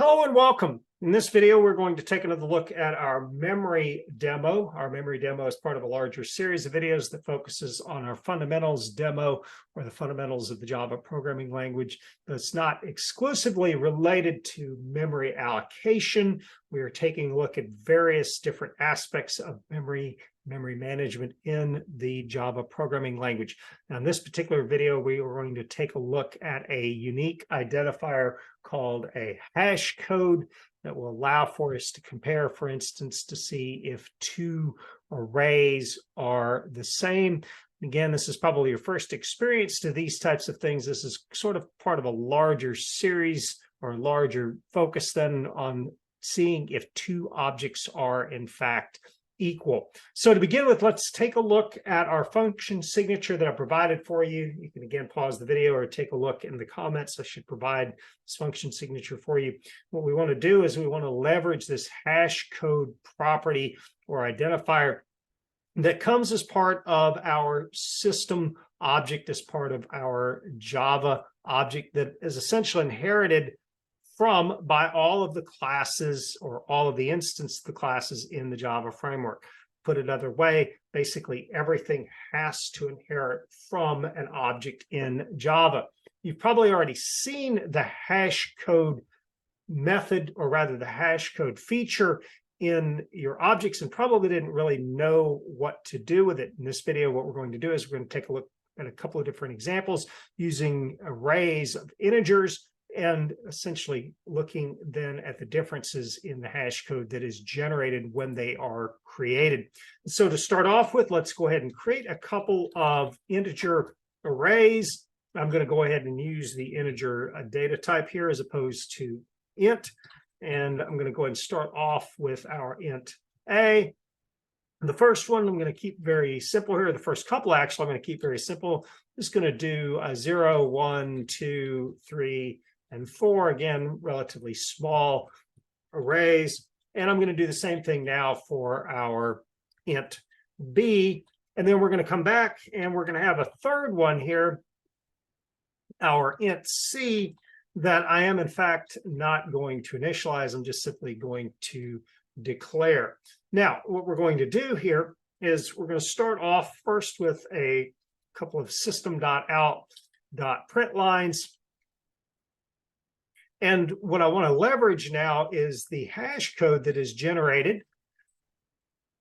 Hello and welcome. In this video, we're going to take another look at our memory demo. Our memory demo is part of a larger series of videos that focuses on our fundamentals demo, or the fundamentals of the Java programming language. That's not exclusively related to memory allocation. We are taking a look at various different aspects of memory management in the Java programming language. Now, in this particular video, we are going to take a look at a unique identifier called a hash code that will allow for us to compare, for instance, to see if two arrays are the same. Again, this is probably your first experience to these types of things. This is sort of part of a larger series or larger focus then on seeing if two objects are in fact equal. So to begin with, let's take a look at our function signature that I provided for you. You can again pause the video or take a look in the comments. I should provide this function signature for you. What we want to do is we want to leverage this hash code property or identifier that comes as part of our system object, as part of our Java object that is essentially inherited by all of the classes or all of the instance of the classes in the Java framework. Put another way, basically everything has to inherit from an object in Java. You've probably already seen the hash code method, or rather the hash code feature in your objects, and probably didn't really know what to do with it. In this video, what we're going to do is we're going to take a look at a couple of different examples using arrays of integers, and essentially looking then at the differences in the hash code that is generated when they are created. So to start off with, let's go ahead and create a couple of integer arrays. I'm going to go ahead and use the integer data type here as opposed to int. And I'm going to go ahead and start off with our int a. The first one I'm going to keep very simple here. The first couple actually I'm going to keep very simple. I'm just going to do 0, 1, 2, 3, and 4, again, relatively small arrays. And I'm going to do the same thing now for our int b. And then we're going to come back and we're going to have a third one here, our int c, that I am in fact not going to initialize. I'm just simply going to declare. Now, what we're going to do here is we're going to start off first with a couple of system.out.print lines. And what I want to leverage now is the hash code that is generated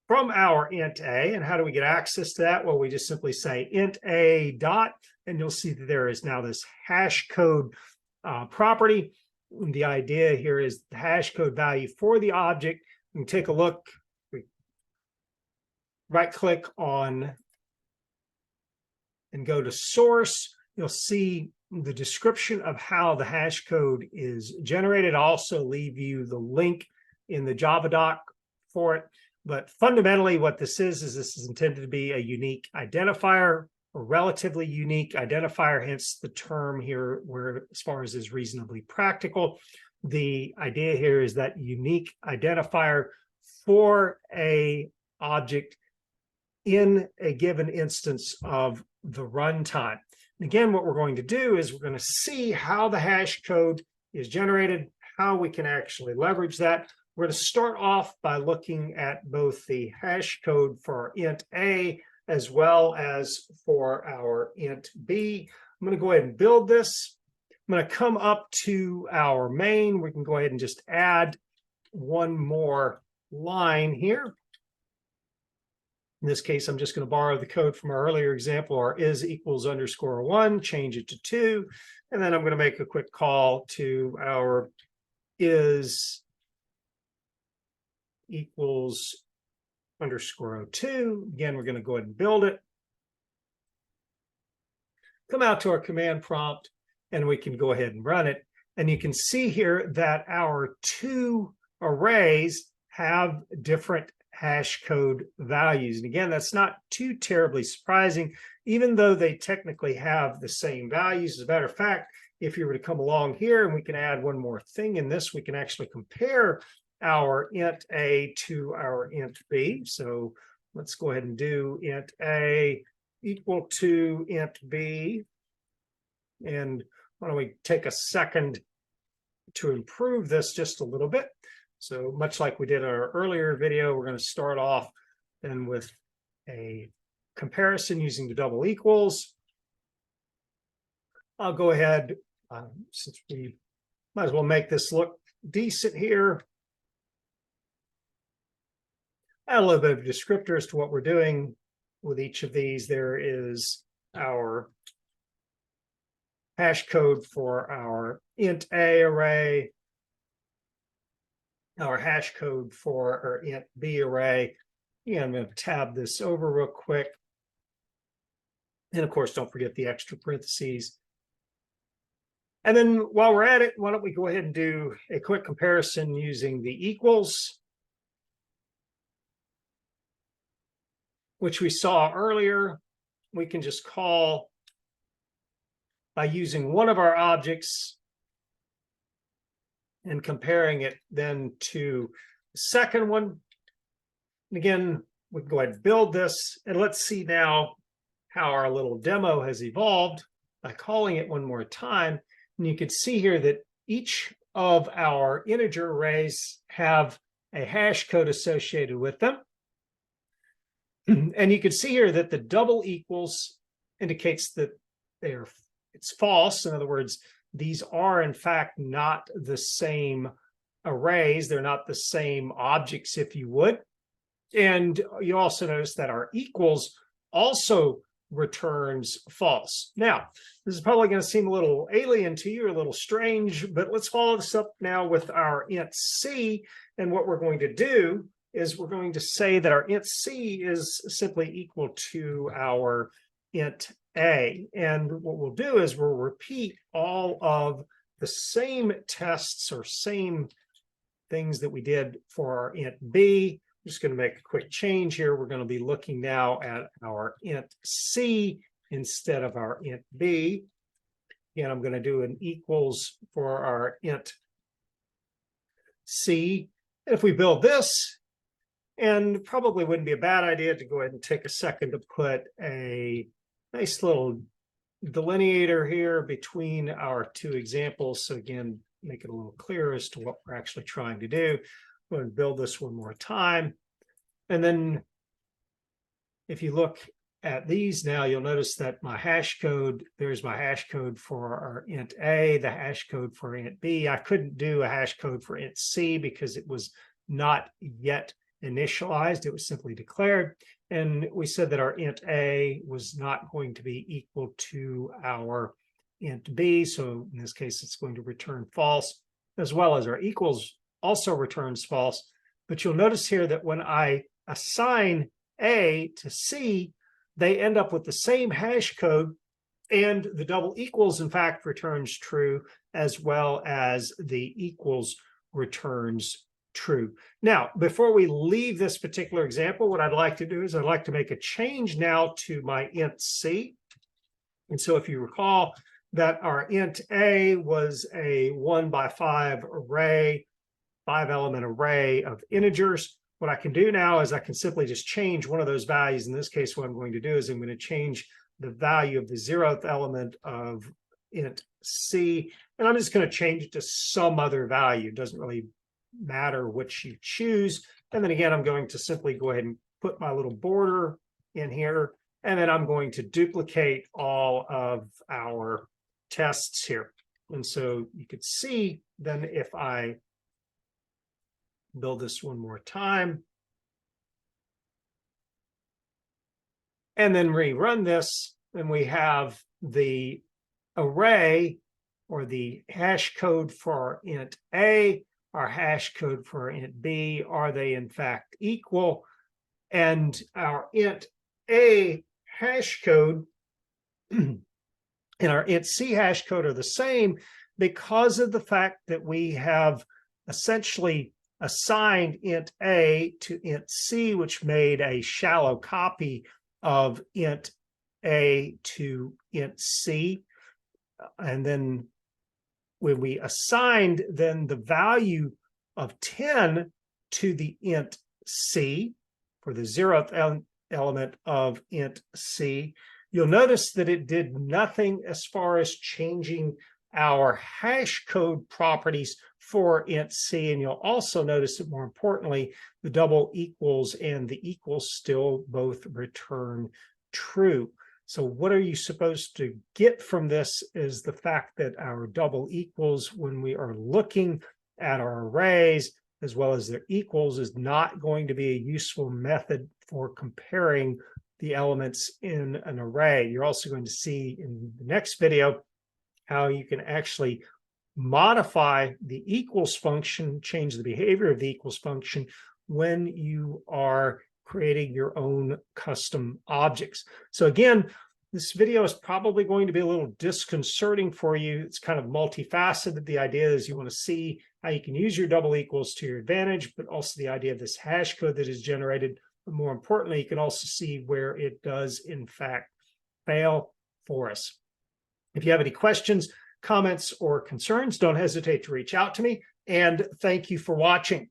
from our int a. And how do we get access to that? Well, we just simply say int a dot, and you'll see that there is now this hash code property. And the idea here is the hash code value for the object. We can take a look. We right-click on and go to source. You'll see the description of how the hash code is generated. I'll also leave you the link in the Java doc for it. But fundamentally, what this is this is intended to be a unique identifier, a relatively unique identifier, hence the term here, where as far as is reasonably practical. The idea here is that unique identifier for a object in a given instance of the runtime. Again, what we're going to do is we're going to see how the hash code is generated, how we can actually leverage that. We're going to start off by looking at both the hash code for our int a as well as for our int b. I'm going to go ahead and build this. I'm going to come up to our main. We can go ahead and just add one more line here. In this case, I'm just going to borrow the code from our earlier example, our is equals underscore 1, change it to 2, and then I'm going to make a quick call to our is equals underscore 02. Again, we're going to go ahead and build it. Come out to our command prompt, and we can go ahead and run it. And you can see here that our two arrays have different hash code values. And again, that's not too terribly surprising, even though they technically have the same values. As a matter of fact, if you were to come along here and we can add one more thing in this, we can actually compare our int a to our int b. So let's go ahead and do int a equal to int b. And why don't we take a second to improve this just a little bit. So much like we did in our earlier video, we're going to start off then with a comparison using the double equals. I'll go ahead, since we might as well make this look decent here, add a little bit of descriptor as to what we're doing with each of these. There is our hash code for our int A array, our hash code for our int B array. Yeah, I'm going to tab this over real quick. And of course, don't forget the extra parentheses. And then while we're at it, why don't we go ahead and do a quick comparison using the equals, which we saw earlier. We can just call by using one of our objects and comparing it then to the second one. And again, we can go ahead and build this, and let's see now how our little demo has evolved by calling it one more time. And you can see here that each of our integer arrays have a hash code associated with them. And you can see here that the double equals indicates that it's false. In other words, these are in fact not the same arrays. They're not the same objects, if you would. And you also notice that our equals also returns false. Now, this is probably going to seem a little alien to you, a little strange, but let's follow this up now with our int c. And what we're going to do is we're going to say that our int c is simply equal to our int a. And what we'll do is we'll repeat all of the same tests or same things that we did for our int b. I'm just going to make a quick change here. We're going to be looking now at our int c instead of our int b. Again, I'm going to do an equals for our int c. And if we build this, and probably wouldn't be a bad idea to go ahead and take a second to put a nice little delineator here between our two examples. So again, make it a little clearer as to what we're actually trying to do. Go ahead and build this one more time. And then if you look at these now, you'll notice that my hash code, there's my hash code for our int A, the hash code for int B. I couldn't do a hash code for int C because it was not yet initialized. It was simply declared. And we said that our int A was not going to be equal to our int B. So in this case, it's going to return false, as well as our equals also returns false. But you'll notice here that when I assign A to C, they end up with the same hash code, and the double equals, in fact, returns true, as well as the equals returns true. Now, before we leave this particular example, what I'd like to do is I'd like to make a change now to my int C. And so if you recall that our int A was a 1x5 array, 5-element array of integers, what I can do now is I can simply just change one of those values. In this case, what I'm going to do is I'm going to change the value of the 0th element of int C, and I'm just going to change it to some other value. It doesn't really matter which you choose. And then again, I'm going to simply go ahead and put my little border in here, and then I'm going to duplicate all of our tests here. And so you could see then if I build this one more time and then rerun this, then we have the array or the hash code for our int A, our hash code for our int B. Are they in fact equal? And our int A hash code and our int C hash code are the same because of the fact that we have essentially assigned int A to int C, which made a shallow copy of int A to int C. And then when we assigned then the value of 10 to the int C for the 0th element of int C, you'll notice that it did nothing as far as changing our hash code properties for int c, and you'll also notice that more importantly, the double equals and the equals still both return true. So what are you supposed to get from this is the fact that our double equals, when we are looking at our arrays as well as their equals, is not going to be a useful method for comparing the elements in an array. You're also going to see in the next video how you can actually modify the equals function, change the behavior of the equals function when you are creating your own custom objects. So again, this video is probably going to be a little disconcerting for you. It's kind of multifaceted. The idea is you want to see how you can use your double equals to your advantage, but also the idea of this hash code that is generated. But more importantly, you can also see where it does, in fact, fail for us. If you have any questions, comments, or concerns, don't hesitate to reach out to me. And thank you for watching.